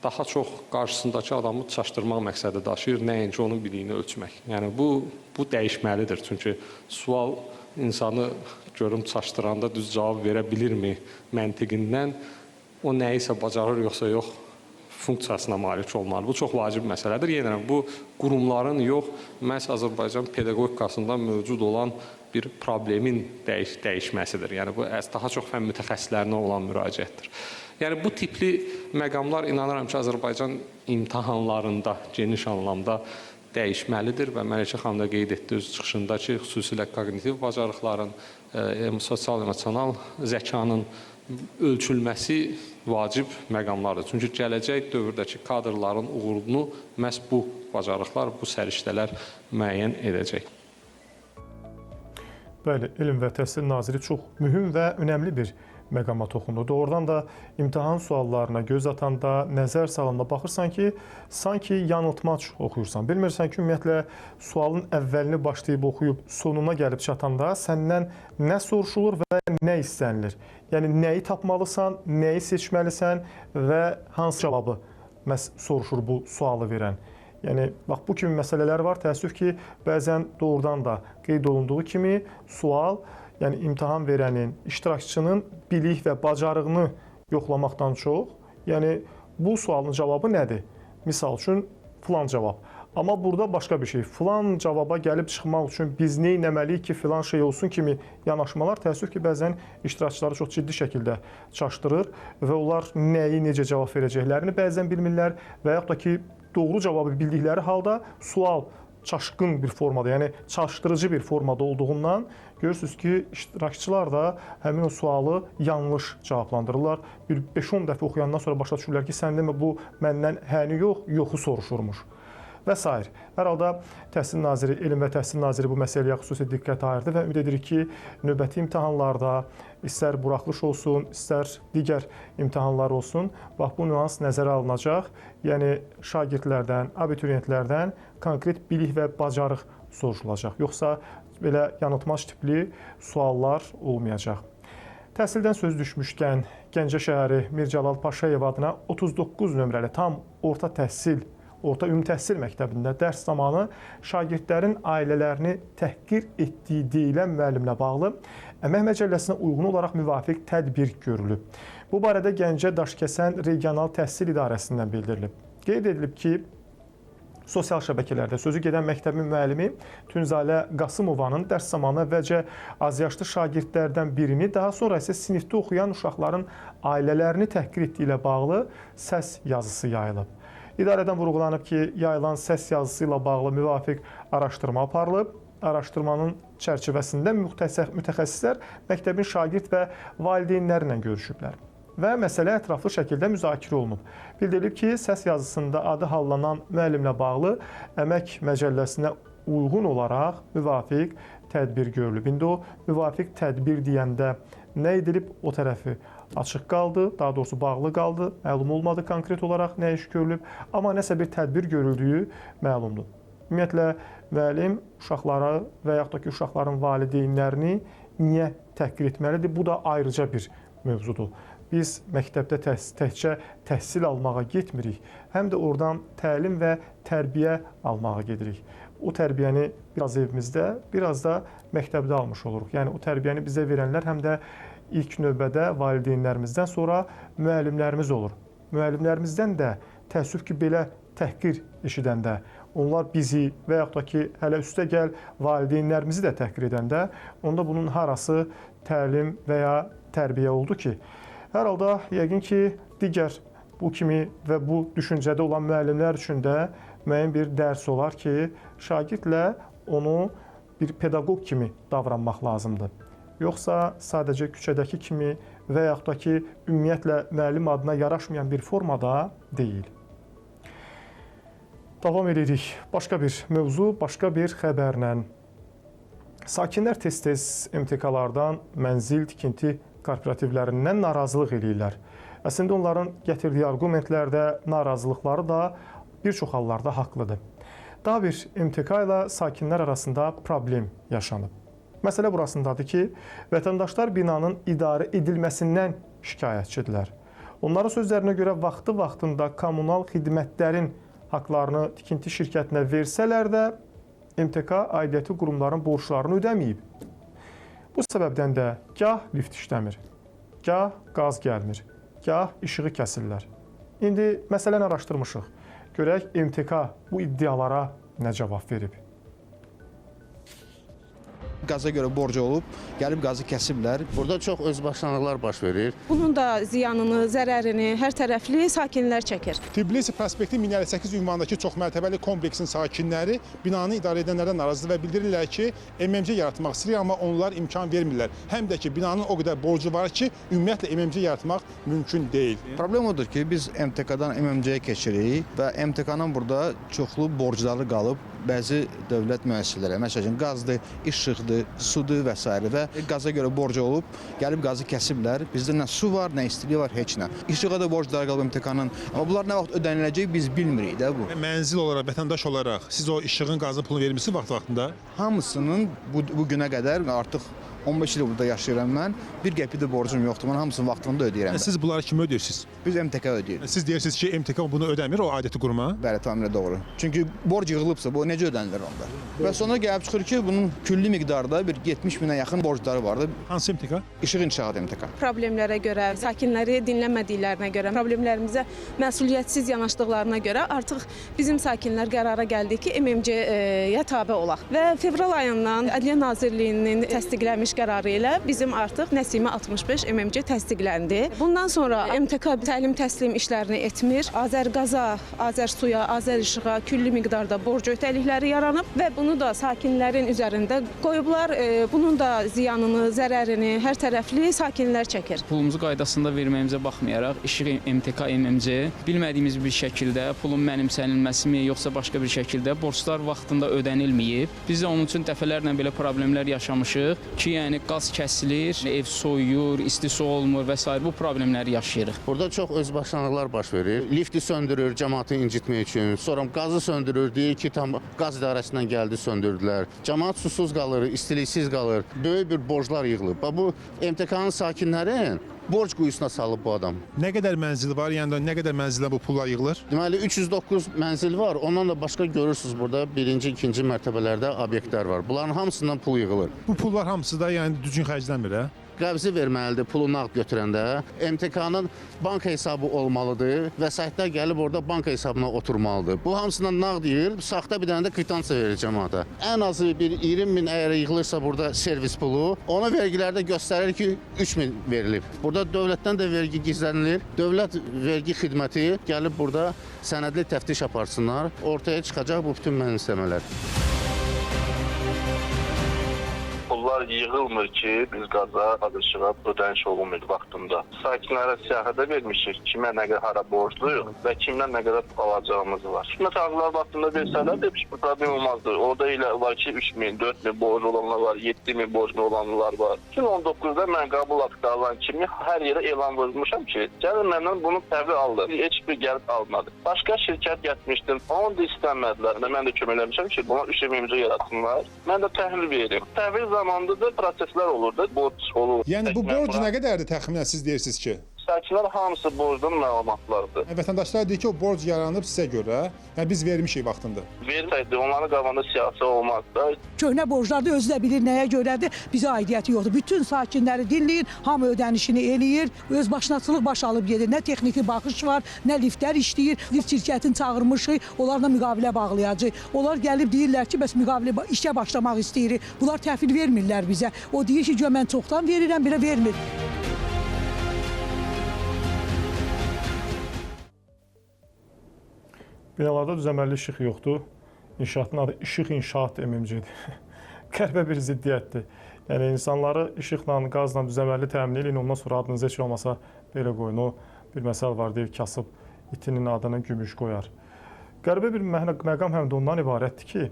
daha çox qarşısındakı adamı çaşdırmaq məqsədi daşıyır, nəinki onun biliyini ölçmək. Yəni bu dəyişməlidir. Çünki sual insanı görüm çaşdıranda düz cavab verə bilirmi məntiqindən o nəyisə bacarır yoxsa yox funksiyasına malik olmalı. Bu çox vacib məsələdir. Yenə bu qurumların yox, məhz Azərbaycan pedaqogikasında mövcud olan bir problemin dəyişməsidir. Yəni bu daha çox fənn mütəxəssislərinə olan müraciətdir. Yəni bu tipli məqamlar inanıram ki, Azərbaycan imtahanlarında geniş anlamda dəyişməlidir və Məlikə xanım da qeyd etdi öz çıxışında ki, xüsusilə koqnitiv bacarıqların, sosial-emosional zəkanın ölçülməsi vacib məqamlardır. Çünki gələcək dövrdəki kadrların uğurunu məhz bu bacarıqlar, bu səriştələr müəyyən edəcək. Bəli, Elm və Təhsil Naziri çox mühüm və önəmli bir məqama toxundu. Doğrudan da imtahan suallarına göz atanda, nəzər salında baxırsan ki, sanki yanıltmac oxuyursan. Bilmirsən ki, ümumiyyətlə sualın əvvəlini başlayıb oxuyub sonuna gəlib çatanda səndən nə soruşulur və nə istənilir? Yəni, nəyi tapmalısan, nəyi seçməlisən və hansı cavabı soruşur bu sualı verən? Yəni, bax, bu kimi məsələlər var. Təəssüf ki, bəzən doğrudan da qeyd olunduğu kimi sual, yəni imtahan verənin, iştirakçının bilik və bacarığını yoxlamaqdan çox, yəni bu sualın cavabı nədir? Misal üçün, filan cavab. Amma burada başqa bir şey. Filan cavaba gəlib çıxmaq üçün biz nə etməliyik ki, filan şey olsun kimi yanaşmalar təəssüf ki, bəzən iştirakçıları çox ciddi şəkildə çaşdırır və onlar nəyi, necə cavab verəcəklərini bəzən bilmirlər və yaxud da ki, doğru cavabı bildikləri halda sual çaşqın bir formada, yəni çaşdırıcı bir formada olduğundan görürsünüz ki, iştirakçılar da həmin o sualı yanlış cavablandırırlar. Bir 5-10 dəfə oxuyandan sonra başa düşürlər ki, sən demə bu məndən həni yox, yoxu soruşurmuş. Və s. Hər halda Təhsil Naziri, Elm və Təhsil Naziri bu məsələyə xüsusi diqqət ayırdı və ümid edirik ki, növbəti imtahanlarda istər buraxılış olsun, istər digər imtahanlar olsun, bax bu nüans nəzərə alınacaq. Yəni şagirdlərdən, abituriyentlərdən konkret bilik və bacarıq soruşulacaq. Yoxsa belə yanıltmac tipli suallar olmayacaq. Təhsildən söz düşmüşkən Gəncə şəhəri Mir Cəlal Paşayev adına 39 nömrəli tam orta ümumi təhsil məktəbində dərs zamanı şagirdlərin ailələrini təhqir etdiyi deyilən müəllimlə bağlı Əmək Məcəlləsinə uyğun olaraq müvafiq tədbir görülüb. Bu barədə Gəncə Daşkəsən Regional Təhsil İdarəsindən bildirilib. Qeyd edilib ki, sosial şəbəkələrdə sözü gedən məktəbin müəllimi Tünzalə Qasımovanın dərs zamanı əvvəlcə azyaşlı şagirdlərdən birini, daha sonra isə sinifdə oxuyan uşaqların ailələrini təhqir etdiyi ilə bağlı səs yazısı yayılıb. İdarədən vurğulanıb ki, yayılan səs yazısı ilə bağlı müvafiq araşdırma aparılıb. Araşdırmanın çərçivəsində mütəxəssislər məktəbin şagird və valideynləri ilə görüşüblər və məsələ ətraflı şəkildə müzakirə olunub. Bildirilib ki, səs yazısında adı hallanan müəllimlə bağlı Əmək Məcəlləsinə uyğun olaraq müvafiq tədbir görülüb. İndi o müvafiq tədbir deyəndə nə edilib, o tərəfi açıq qaldı, daha doğrusu bağlı qaldı, məlum olmadı konkret olaraq nə iş görülüb, amma nəsə bir tədbir görüldüyü məlumdur. Ümumiyyətlə, müəllim uşaqları və yaxud da ki, uşaqların valideynlərini niyə təhqir etməlidir? Bu da ayrıca bir mövzudur. Biz məktəbdə təkcə təhsil almağa getmirik, həm də oradan təlim və tərbiyə almağa gedirik. O tərbiyəni biraz evimizdə, biraz da məktəbdə almış oluruq. Yəni, o tərbiyəni bizə verənlər həm də ilk növbədə valideynlərimizdən sonra müəllimlərimiz olur. Müəllimlərimizdən də təəssüf ki, belə təhqir eşidəndə, onlar bizi və yaxud da ki, hələ üstə gəl valideynlərimizi də təhqir edəndə, onda bunun harası təlim və ya tərbiyə oldu ki, hər halda yəqin ki, digər bu kimi və bu düşüncədə olan müəllimlər üçün də müəyyən bir dərs olar ki, şagirdlə onu bir pedaqoq kimi davranmaq lazımdır. Yoxsa sadəcə küçədəki kimi və yaxud da ki, ümumiyyətlə müəllim adına yaraşmayan bir formada deyil. Davam edirik. Başqa bir mövzu, başqa bir xəbərlə. Sakinlər tez-tez MTK-lardan mənzil tikinti kooperativlərindən narazılıq eləyirlər. Əslində onların gətirdiyi arqumentlər də, narazılıqları da bir çox hallarda haqlıdır. Daha bir MTK ilə sakinlər arasında problem yaşanıb. Məsələ burasındadır ki, vətəndaşlar binanın idarə edilməsindən şikayətçidirlər. Onların sözlərinə görə vaxtında kommunal xidmətlərin haqlarını tikinti şirkətinə versələr də MTK aidiyyəti qurumların borclarını ödəməyib. Bu səbəbdən də gah lift işləmir, gah qaz gəlmir, gah işığı kəsirlər. İndi məsələni araşdırmışıq. Görək MTK bu iddialara nə cavab verib? Qaza görə borc olub, gəlib qazı kəsiblər. Burada çox özbaşınalıqlar baş verir. Bunun da ziyanını, zərərini hər tərəfli sakinlər çəkir. Tbilisi prospekti 1058 ünvanındakı çoxmərtəbəli kompleksin sakinləri binanı idarə edənlərdən narazıdır və bildirirlər ki, MMC yaratmaq istəyir, amma onlar imkan vermirlər. Həm də ki, binanın o qədər borcu var ki, ümumiyyətlə MMC yaratmaq mümkün deyil. Problem odur ki, biz MTK-dan MMC-yə keçirik və MTK-nın burada çoxlu borcları qalıb bəzi dövlət müəssisələrə, məsələn, qazdır, işıqdır, sudur və s. və qaza görə borc olub, gəlib qazı kəsiblər. Bizdə nə su var, nə istilik var, heç nə. İşığa da borcları qalıb MTK-nın, amma bunlar nə vaxt ödəniləcək biz bilmirik də bu. Mənzil olaraq, vətəndaş olaraq siz o işığın, qazın pulunu vermişsiniz vaxtında? Hamısının bu günə qədər artıq 15 il burada yaşayıram mən. Bir qəpik də borcum yoxdur. Mən hamısını vaxtında ödəyirəm. Siz bunları kimə ödəyirsiniz? Biz MTK ödəyirik. Siz deyirsiniz ki, MTK bunu ödəmir, o aidiyyəti quruma? Bəli, tamamilə doğru. Çünki borc yığılıbsa, bu necə ödənilir onda? Və sonra gəlib çıxır ki, bunun külli miqdarda bir 70 minə yaxın borcları vardı. Hansı MTK? İşıq İnşaat MTK. Problemlərə görə, sakinləri dinləmədiklərinə görə, problemlərimizə məsuliyyətsiz yanaşdıqlarına görə artıq bizim sakinlər qərara gəldi ki, MMC-yə tabe olaq. Və fevral ayından Ədliyyə Nazirliyinin təsdiqləmiş qərarı ilə bizim artıq Nəsimi 65 MMC təsdiqləndi. Bundan sonra MTK təlim-təslim işlərini etmir. Azərqaza, Azərsuya, Azərishiğa külli miqdarda borc öhdəlikləri yaranıb və bunu da sakinlərin üzərində qoyublar. Bunun da ziyanını, zərərini hər tərəfli sakinlər çəkir. Pulumuzu qaydasında verməyimizə baxmayaraq, işıq MTK, MMC bilmədiyimiz bir şəkildə pulun mənimsənilməsimi, yoxsa başqa bir şəkildə borclar vaxtında ödənilməyib. Biz də onun üçün dəfələrlə belə problemlər yaşamışıq ki, yəni qaz kəsilir, ev soyuyur, isti su olmur və s. bu problemləri yaşayırıq. Burada çox özbaşınalıqlar baş verir. Lifti söndürür cəmaatı incitmək üçün. Sonra qazı söndürür, deyir ki, tam qaz idarəsindən gəldi, söndürdülər. Cəmaat susuz qalır, istiliksiz qalır. Böyük bir borclar yığılıb. Bu MTK-nın sakinlərin borc quyusuna salıb bu adam. Nə qədər mənzil var? Yəni nə qədər mənzilə bu pullar yığılır? Deməli 309 mənzil var. Ondan da başqa görürsüz burada birinci, ikinci mərtəbələrdə obyektlər var. Bunların hamısından pul yığılır. Bu pullar hamısı da yəni düzgün xərclənmir, hə? Qəbzi verməlidir pulu nağd götürəndə. MTK-nın bank hesabı olmalıdır. Vəsaitlər gəlib orada bank hesabına oturmalıdır. Bu hamısından nağd yığır, saxta bir dənə də kvitansiya verir cəmaata. Ən azı bir 20 min əgər yığılırsa burada servis pulu, ona vergilərdə göstərir ki, 3 min verilib. Burada dövlətdən də vergi gizlənilir. Dövlət vergi xidməti gəlib burada sənədli təftiş aparsınlar. Ortaya çıxacaq bu bütün mənimsəmələr. Pullar yığılmır ki, biz qaza, Azərişığa ödəniş olunmur vaxtında. Sakinlərə siyahıda vermişik, kimə nə qədər hara borcluyuq və kimdən nə qədər alacağımız var. Məsələn, vaxtında versələr də bir problem olmazdı. Orada elə var ki, 3 min, 4 min borc olanlar var, 7 min borclu olanlar var. 2019-da mən qəbul alan kimi hər yerə elan vurmuşam ki, gəlin məndən bunu təhvil aldı. Heç bir gəlib almadı. Başqa şirkət getmişdim, onu da istəmədilər. Mən də köməkləmişəm ki, buna 3 MMC yaratsınlar. Mən də təhvil verim. Təhvil zamanında da proseslər olurdu, borc olur. Yəni bu borc nə qədərdir təxminən siz deyirsiniz ki? Sakinlər hamısı borcdan məlumatlardır. Vətəndaşlar deyir ki, o borc yaranıb sizə görə, yəni biz vermişik vaxtında. Versəydi, onların qabağında siyasi olmazdı. Köhnə borclar da özü də bilir nəyə görədir, bizə aidiyyəti yoxdur. Bütün sakinləri dinləyir, hamı ödənişini eləyir, öz başınaçılıq baş alıb gedir. Nə texniki baxış var, nə liftlər işləyir. Lift şirkətini çağırmışıq, onlarla müqavilə bağlayacaq. Onlar gəlib deyirlər ki, bəs müqavilə işə başlamaq istəyirik. Bunlar təhvil vermirlər bizə. O deyir ki, mən çoxdan verirəm, belə vermir. Binalarda düzəməlli işıq yoxdur. İnşaatın adı İşıq İnşaat MMC-dir. Qəribə bir ziddiyyətdir. Yəni insanları işıqla, qazla düzəməlli təmin edin, ondan sonra adınız heç olmasa belə qoyun. O bir məsəl var, deyir kasıb itinin adına gümüş qoyar. Qəribə bir məqam həm də ondan ibarətdir ki,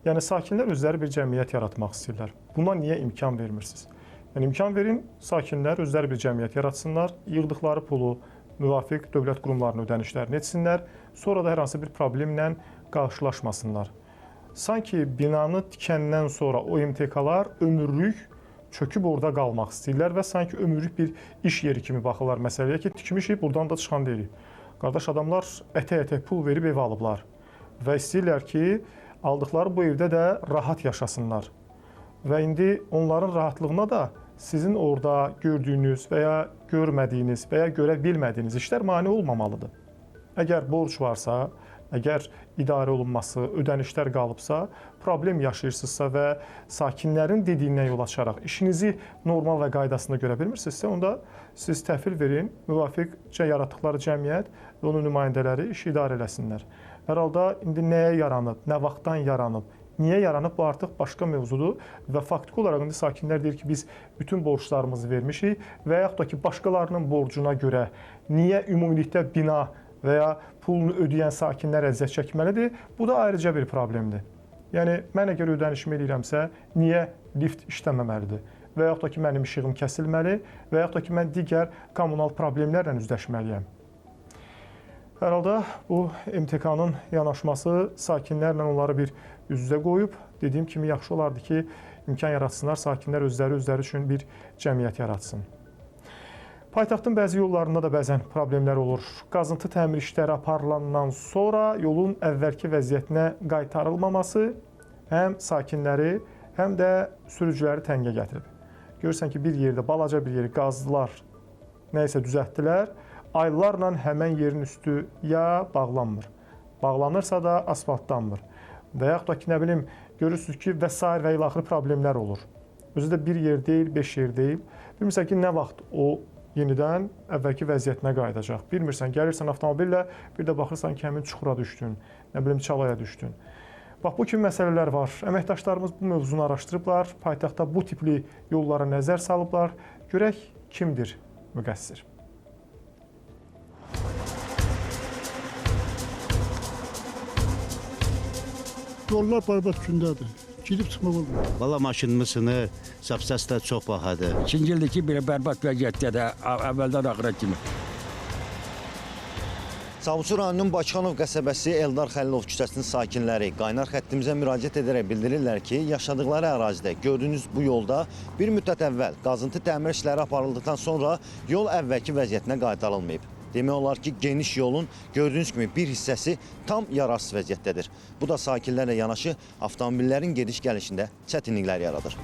yəni sakinlər özləri bir cəmiyyət yaratmaq istəyirlər. Buna niyə imkan vermirsiniz? Yəni imkan verin, sakinlər özləri bir cəmiyyət yaratsınlar, yığdıqları pulu müvafiq dövlət qurumlarının ödənişlərini etsinlər, sonra da hər hansı bir problemlə qarşılaşmasınlar. Sanki binanı tikəndən sonra o MTK-lar ömürlük çöküb orada qalmaq istəyirlər və sanki ömürlük bir iş yeri kimi baxırlar məsələyə ki, tikmişik, buradan da çıxan deyilik. Qardaş, adamlar ətək-ətək pul verib ev alıblar və istəyirlər ki, aldıqları bu evdə də rahat yaşasınlar. Və indi onların rahatlığına da sizin orada gördüyünüz və ya görmədiyiniz və ya görə bilmədiyiniz işlər mane olmamalıdır. Əgər borc varsa, əgər idarə olunması, ödənişlər qalıbsa, problem yaşayırsınızsa və sakinlərin dediyindən yol açaraq işinizi normal və qaydasında görə bilmirsinizsə, onda siz təhvil verin, müvafiqcə yaratdıqları cəmiyyət və onun nümayəndələri işi idarə eləsinlər. Hər halda indi nəyə yaranıb, nə vaxtdan yaranıb, niyə yaranıb, bu artıq başqa mövzudur və faktiki olaraq indi sakinlər deyir ki, biz bütün borclarımızı vermişik və yaxud da ki, başqalarının borcuna görə niyə ümumilikdə bina və ya pulunu ödəyən sakinlər əziyyət çəkməlidir? Bu da ayrıca bir problemdir. Yəni, mən əgər ödənişimi eləyirəmsə, niyə lift işləməməlidir? Və yaxud da ki, mənim işığım kəsilməli və yaxud da ki, mən digər kommunal problemlərlə üzləşməliyəm. Hər halda bu MTK-nın yanaşması sakinlərlə onları bir üz-üzə qoyub, dediyim kimi yaxşı olardı ki, imkan yaratsınlar, sakinlər özləri üçün bir cəmiyyət yaratsın. Paytaxtın bəzi yollarında da bəzən problemlər olur. Qazıntı təmir işləri aparılandan sonra yolun əvvəlki vəziyyətinə qaytarılmaması həm sakinləri, həm də sürücüləri təngə gətirib. Görürsən ki, bir yerdə, balaca bir yeri qazdılar, nəysə düzəltdilər, aylarla həmən yerin üstü ya bağlanmır. Bağlanırsa da asfaltdanmır. Və yaxud da ki, nə bilim, görürsünüz ki, və s. və ilaxır problemlər olur. Özü də bir yer deyil, 5 yer deyil. Bilmirsən ki, nə vaxt o yenidən əvvəlki vəziyyətinə qayıdacaq. Bilmirsən, gəlirsən avtomobillə, bir də baxırsan ki, həmin çuxura düşdün, nə bilim, çalaya düşdün. Bax, bu kimi məsələlər var. Əməkdaşlarımız bu mövzunu araşdırıblar, paytaxtda bu tipli yollara nəzər salıblar. Görək, kimdir müqəssir? Yollar bərbad gündədir. Gidib çıxmaq olmur. Valla maşınımı sınır, sapsas da çox bahadır. 2-ci ildir ki, belə bərbad vəziyyətdə əvvəldən axıra kimi. Sabunçu rayonunun Bakıxanov qəsəbəsi Eldar Xəlilov küçəsinin sakinləri qaynar xəttimizə müraciət edərək bildirirlər ki, yaşadıkları ərazidə gördüyünüz bu yolda bir müddət əvvəl qazıntı təmir işləri aparıldıqdan sonra yol əvvəlki vəziyyətinə qaytarılmayıb. Demək olar ki, geniş yolun gördüyünüz kimi bir hissəsi tam yararsız vəziyyətdədir. Bu da sakinlərlə yanaşı avtomobillərin gediş-gəlişində çətinliklər yaradır.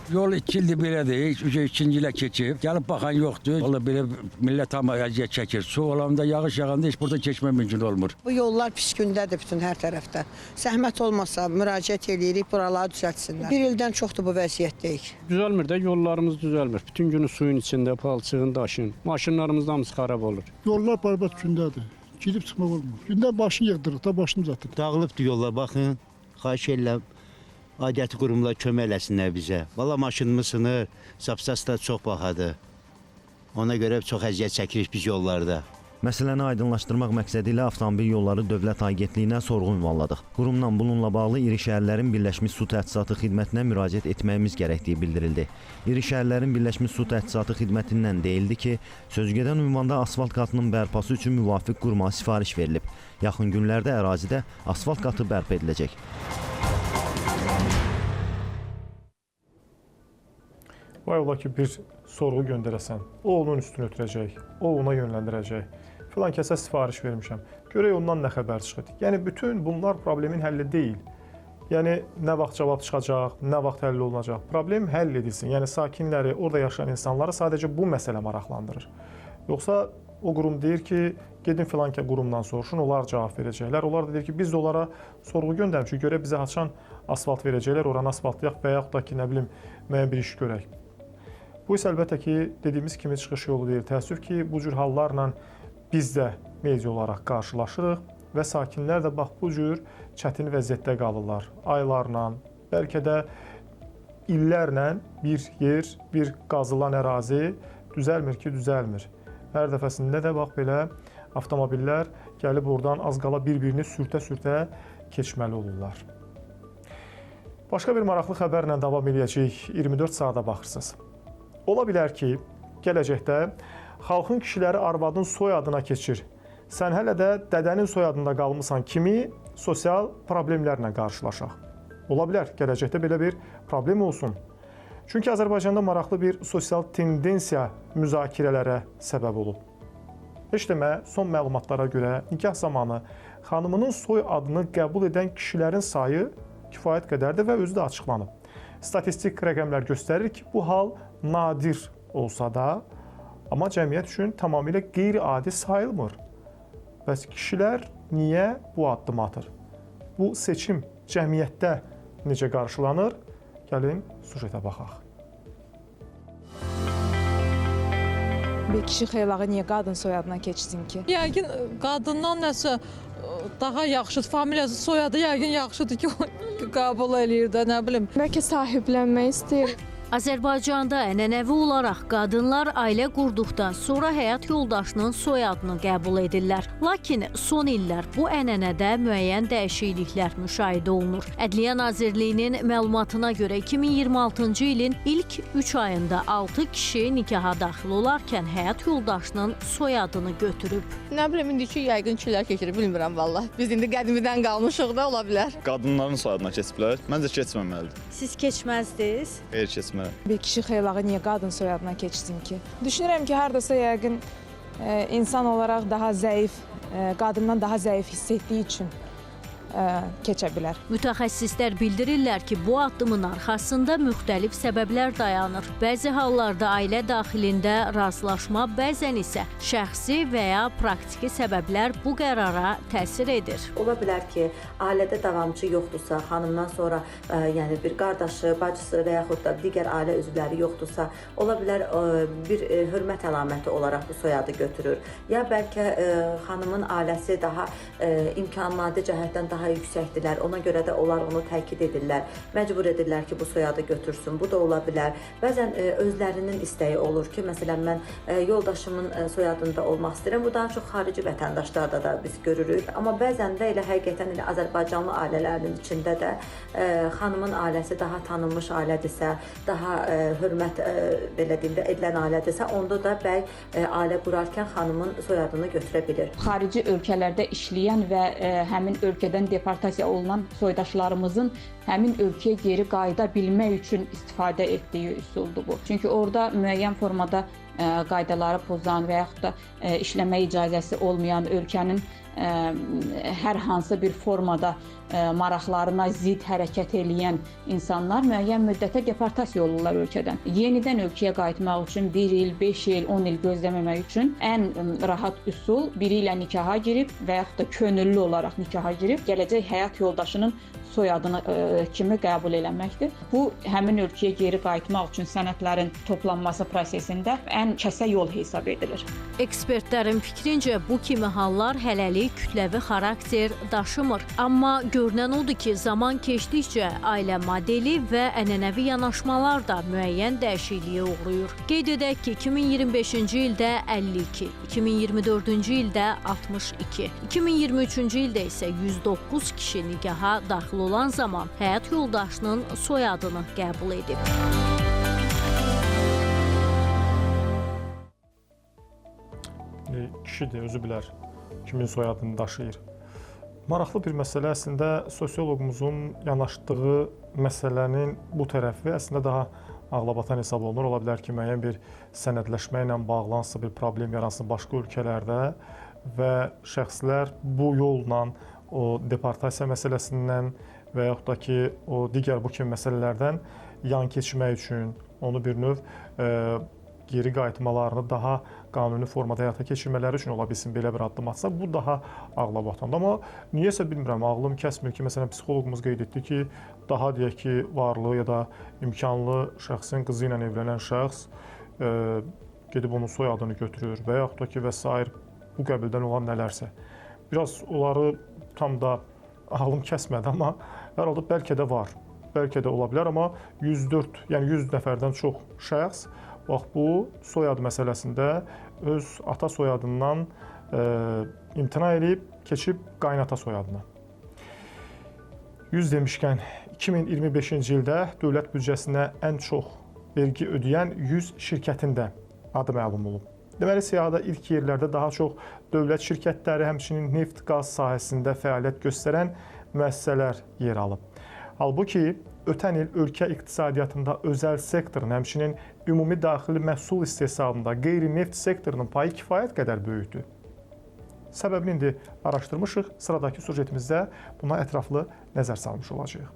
Yol 2 ildir belədir, 2-ci ilə keçib, gəlib baxan yoxdur. Valla belə millət hamı əziyyət çəkir. Su olanda, yağış yağanda heç burada keçmək mümkün olmur. Bu yollar pis gündədir bütün hər tərəfdə. Zəhmət olmasa müraciət edirik, buraları düzəltsinlər. Bir ildən çoxdur bu vəziyyətdəyik. Düzəlmir də, yollarımız düzəlmir. Bütün günü suyun içində, palçığın, daşın. Maşınlarımız da hamısı xarab olur. Yollar bərbad gündədir. Gidib çıxmaq olmur. Gündən başını yığdırıq da, başını uzatdıq. Dağılıbdır yollar, baxın, xahiş edirəm. Aidiyyəti qurumlar kömək eləsinlər bizə. Valla maşınımız sınır, sapsas da çox bahadır. Ona görə çox əziyyət çəkirik biz yollarda. Məsələni aydınlaşdırmaq məqsədi ilə Avtomobil Yolları Dövlət Agentliyinə sorğu ünvanladıq. Qurumdan bununla bağlı İri Şəhərlərin Birləşmiş Su Təchizatı Xidmətinə müraciət etməyimiz gərəkdiyi bildirildi. İri Şəhərlərin Birləşmiş Su Təchizatı Xidmətindən deyildi ki, sözügedən ünvanda asfalt qatının bərpası üçün müvafiq quruma sifariş verilib. Yaxın günlərdə ərazidə asfalt qatı bərpa ediləcək. Vay ola ki, bir sorğu göndərəsən, o onun üstünü ötürəcək, o ona yönləndirəcək. Filan kəsə sifariş vermişəm, görək ondan nə xəbər çıxır. Yəni, bütün bunlar problemin həlli deyil. Yəni, nə vaxt cavab çıxacaq, nə vaxt həll olunacaq. Problem həll edilsin. Yəni, sakinləri, orada yaşayan insanları sadəcə bu məsələ maraqlandırır. Yoxsa o qurum deyir ki, gedin filan qurumdan soruşun, onlar cavab verəcəklər. Onlar da deyir ki, biz də onlara sorğu göndərmişik, görək bizə haçan asfalt verəcəklər, oranı asfaltlayaq və yaxud da ki, nə bilim, müəyyən bir iş görək. Bu isə əlbəttə ki, dediyimiz kimi çıxış yolu deyil. Təəssüf ki, bu cür hallarla biz də media olaraq qarşılaşırıq və sakinlər də bax bu cür çətin vəziyyətdə qalırlar. Aylarla, bəlkə də illərlə bir yer, bir qazılan ərazi düzəlmir ki, düzəlmir. Hər dəfəsində də bax belə avtomobillər gəlib oradan az qala bir-birini sürtə-sürtə keçməli olurlar. Başqa bir maraqlı xəbərlə davam edəcəyik. 24 saata baxırsınız. Ola bilər ki, gələcəkdə xalqın kişiləri arvadın soyadına keçir. Sən hələ də dədənin soyadında qalmısan kimi sosial problemlərlə qarşılaşaq. Ola bilər, gələcəkdə belə bir problem olsun. Çünki Azərbaycanda maraqlı bir sosial tendensiya müzakirələrə səbəb olub. Heç demə, son məlumatlara görə nikah zamanı xanımının soy adını qəbul edən kişilərin sayı kifayət qədərdir və özü də açıqlanıb. Statistik rəqəmlər göstərir ki, bu hal nadir olsa da, amma cəmiyyət üçün tamamilə qeyri-adi sayılmır. Bəs kişilər niyə bu addımı atır? Bu seçim cəmiyyətdə necə qarşılanır? Gəlin, sujetə baxaq. Bir kişi xeylağı niyə qadın soyadına keçsin ki? Yəqin qadından nəsə daha yaxşıdır, familiyası, soyadı yəqin yaxşıdır ki, qəbul eləyir də, nə bilim. Bəlkə sahiblənmək istəyir. Azərbaycanda ənənəvi olaraq qadınlar ailə qurduqdan sonra həyat yoldaşının soyadını qəbul edirlər. Lakin son illər bu ənənədə müəyyən dəyişikliklər müşahidə olunur. Ədliyyə Nazirliyinin məlumatına görə 2026-cı ilin ilk 3 ayında 6 kişi nikaha daxil olarkən həyat yoldaşının soyadını götürüb. Nə bilim, indiki yəqin kişilər keçirir, bilmirəm valla. Biz indi qədimidən qalmışıq da, ola bilər. Qadınların soyadına keçiblər. Məncə keçməməlidir. Siz keçməzdiniz? Xeyr, keçməlidir. Bir kişi xeylağı niyə qadın soyadına keçsin ki? Düşünürəm ki, hardasa yəqin insan olaraq daha zəif, qadından daha zəif hiss etdiyi üçün keçə bilər. Mütəxəssislər bildirirlər ki, bu addımın arxasında müxtəlif səbəblər dayanır. Bəzi hallarda ailə daxilində razılaşma, bəzən isə şəxsi və ya praktiki səbəblər bu qərara təsir edir. Ola bilər ki, ailədə davamçı yoxdursa, xanımdan sonra yəni bir qardaşı, bacısı və yaxud da digər ailə üzvləri yoxdursa, ola bilər bir hörmət əlaməti olaraq bu soyadı götürür. Ya bəlkə xanımın ailəsi daha imkan-maddi cəhətdən daha yüksəkdirlər. Ona görə də onlar onu təkid edirlər. Məcbur edirlər ki, bu soyadı götürsün. Bu da ola bilər. Bəzən özlərinin istəyi olur ki, məsələn, mən yoldaşımın soyadında olmaq istəyirəm. Bu daha çox xarici vətəndaşlarda da biz görürük. Amma bəzən də elə həqiqətən elə Azərbaycanlı ailələrinin içində də xanımın ailəsi daha tanınmış ailədirsə, daha hörmət belə deyim də edilən ailədirsə, onda da bəy ailə qurarkən xanımın soyadını götürə bilir. Xarici ölkələrdə işləyən və həmin ölkədən deportasiya olunan soydaşlarımızın həmin ölkəyə geri qayıda bilmək üçün istifadə etdiyi üsuldur bu. Çünki orada müəyyən formada qaydaları pozan və yaxud da işləmə icazəsi olmayan ölkənin hər hansı bir formada maraqlarına zidd hərəkət eləyən insanlar müəyyən müddətə deportasiya olurlar ölkədən. Yenidən ölkəyə qayıtmaq üçün 1 il, 5 il, 10 il gözləməmək üçün ən rahat üsul biri ilə nikaha girib və yaxud da könüllü olaraq nikaha girib gələcək həyat yoldaşının soyadını kimi qəbul eləməkdir. Bu, həmin ölkəyə geri qayıtmaq üçün sənədlərin toplanması prosesində ən kəsə yol hesab edilir. Ekspertlərin fikrincə bu kimi hallar hələlik kütləvi xarakter daşımır. Amma görünən odur ki, zaman keçdikcə ailə modeli və ənənəvi yanaşmalar da müəyyən dəyişikliyə uğrayır. Qeyd edək ki, 2025-ci ildə 52, 2024-cü ildə 62, 2023-cü ildə isə 109 kişi nikaha daxil olan zaman həyat yoldaşının soyadını qəbul edib. Kişidir, özü bilər kimin soyadını daşıyır. Maraqlı bir məsələ əslində sosiologumuzun yanaşdığı məsələnin bu tərəfi əslində daha ağlabatan hesab olunur. Ola bilər ki, müəyyən bir sənədləşmə ilə bağlansın, bir problem yaransın başqa ölkələrdə və şəxslər bu yolla o deportasiya məsələsindən və yaxud da ki, o digər bu kimi məsələlərdən yan keçmək üçün onu bir növ geri qayıtmalarını daha qanuni formada həyata keçirmələri üçün ola bilsin belə bir addım atsa, bu daha ağlabatandır. Amma niyəsə bilmirəm, ağlım kəsmir ki, məsələn, psixologumuz qeyd etdi ki, daha deyək ki, varlı ya da imkanlı şəxsin qızı ilə evlənən şəxs gedib onun soyadını götürür və yaxud da ki, və s. bu qəbildən olan nələrsə. Biraz onları tam da ağlım kəsmədi, amma hər halda bəlkə də var, bəlkə də ola bilər, amma 104, yəni 100 nəfərdən çox şəxs bax bu soyad məsələsində öz ata soyadından imtina edib, keçib qaynata soyadına. 100 demişkən, 2025-ci ildə dövlət büdcəsinə ən çox vergi ödəyən 100 şirkətin də adı məlum olub. Deməli, siyahıda ilk yerlərdə daha çox dövlət şirkətləri, həmçinin neft, qaz sahəsində fəaliyyət göstərən müəssisələr yer alıb. Halbuki ötən il ölkə iqtisadiyyatında özəl sektorun, həmçinin ümumi daxili məhsul istehsalında qeyri-neft sektorunun payı kifayət qədər böyükdür. Səbəbini indi araşdırmışıq. Sıradakı sujetimizdə buna ətraflı nəzər salmış olacağıq.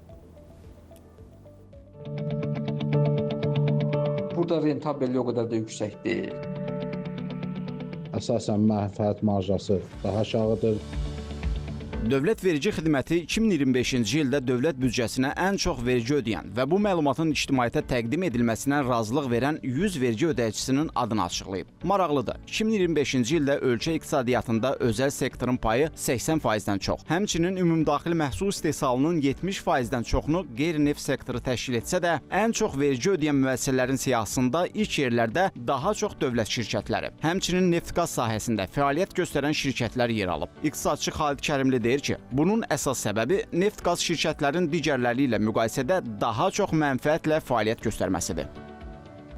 Burada rentabellik o qədər də yüksək deyil. Əsasən mənfəət marjası daha aşağıdır. Dövlət Vergi Xidməti 2025-ci ildə dövlət büdcəsinə ən çox vergi ödəyən və bu məlumatın ictimaiyyətə təqdim edilməsinə razılıq verən 100 vergi ödəyicisinin adını açıqlayıb. Maraqlıdır, 2025-ci ildə ölkə iqtisadiyyatında özəl sektorun payı 80%-dən çox. Həmçinin ümumdaxili məhsul istehsalının 70%-dən çoxunu qeyri-neft sektoru təşkil etsə də, ən çox vergi ödəyən müəssisələrin siyahısında ilk yerlərdə daha çox dövlət şirkətləri, həmçinin neft-qaz sahəsində fəaliyyət göstərən şirkətlər yer alıb. İqtisadçı Xalid Kərimli deyir ki, bunun əsas səbəbi neft-qaz şirkətlərin digərləri ilə müqayisədə daha çox mənfəətlə fəaliyyət göstərməsidir.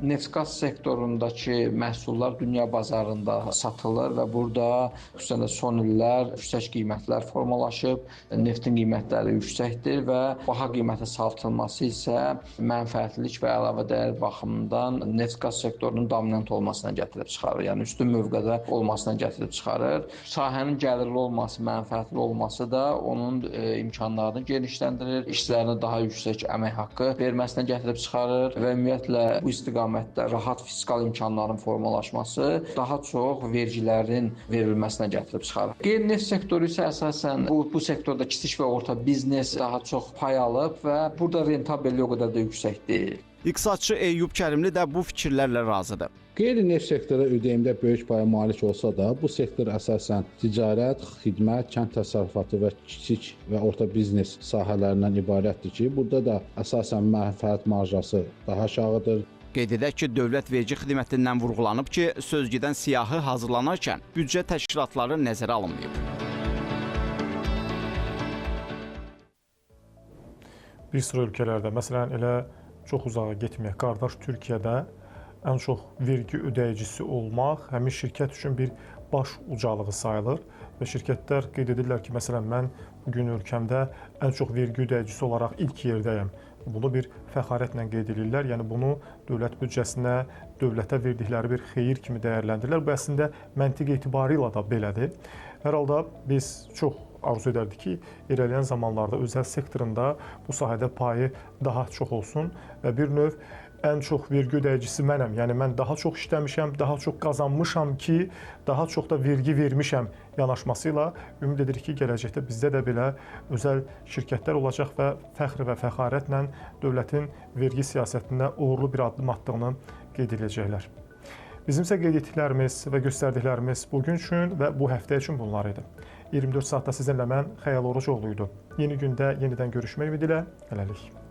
Neft-qaz sektorundakı məhsullar dünya bazarında satılır və burada xüsusən də son illər yüksək qiymətlər formalaşıb, neftin qiymətləri yüksəkdir və baha qiymətə satılması isə mənfəətlilik və əlavə dəyər baxımından neft-qaz sektorunun dominant olmasına gətirib çıxarır, yəni üstün mövqedə olmasına gətirib çıxarır. Sahənin gəlirli olması, mənfəətli olması da onun imkanlarını genişləndirir, işçilərinə daha yüksək əmək haqqı verməsinə gətirib çıxarır və ümumiyyətlə bu istiqamətdə rahat fiskal imkanların formalaşması daha çox vergilərin verilməsinə gətirib çıxarır. Qeyri-neft sektoru isə əsasən bu sektorda kiçik və orta biznes daha çox pay alıb və burada rentabellik o qədər də yüksək deyil. İqtisadçı Eyyub Kərimli də bu fikirlərlə razıdır. Qeyri-neft sektora ödəyimdə böyük paya malik olsa da, bu sektor əsasən ticarət, xidmət, kənd təsərrüfatı və kiçik və orta biznes sahələrindən ibarətdir ki, burada da əsasən mənfəət marjası daha aşağıdır. Qeyd edək ki, Dövlət Vergi Xidmətindən vurğulanıb ki, sözgedən siyahı hazırlanarkən büdcə təşkilatları nəzərə alınmayıb. Bir sıra ölkələrdə, məsələn, elə çox uzağa getməyək, qardaş Türkiyədə ən çox vergi ödəyicisi olmaq həmin şirkət üçün bir baş ucalığı sayılır və şirkətlər qeyd edirlər ki, məsələn, mən bugün ölkəmdə ən çox vergi ödəyicisi olaraq ilk yerdəyəm. Bunu bir fəxarətlə qeyd edirlər, yəni bunu dövlət büdcəsinə, dövlətə verdikləri bir xeyir kimi dəyərləndirirlər. Bu əslində məntiq etibarıyla da belədir. Hər halda biz çox arzu edərdik ki, irəliləyən zamanlarda özəl sektorunda bu sahədə payı daha çox olsun və bir növ ən çox vergi ödəyicisi mənəm. Yəni mən daha çox işləmişəm, daha çox qazanmışam ki, daha çox da vergi vermişəm yanaşması ilə ümid edirik ki, gələcəkdə bizdə də belə özəl şirkətlər olacaq və fəxr və fəxarətlə dövlətin vergi siyasətində uğurlu bir addım atdığını qeyd edəcəklər. Bizim isə qeyd etdiklərimiz və göstərdiklərimiz bugün üçün və bu həftə üçün bunlar idi. 24 saatda sizinlə mən Xəyal Orucoğlu idi. Yeni gündə yenidən görüşmək ümidi ilə hələlik.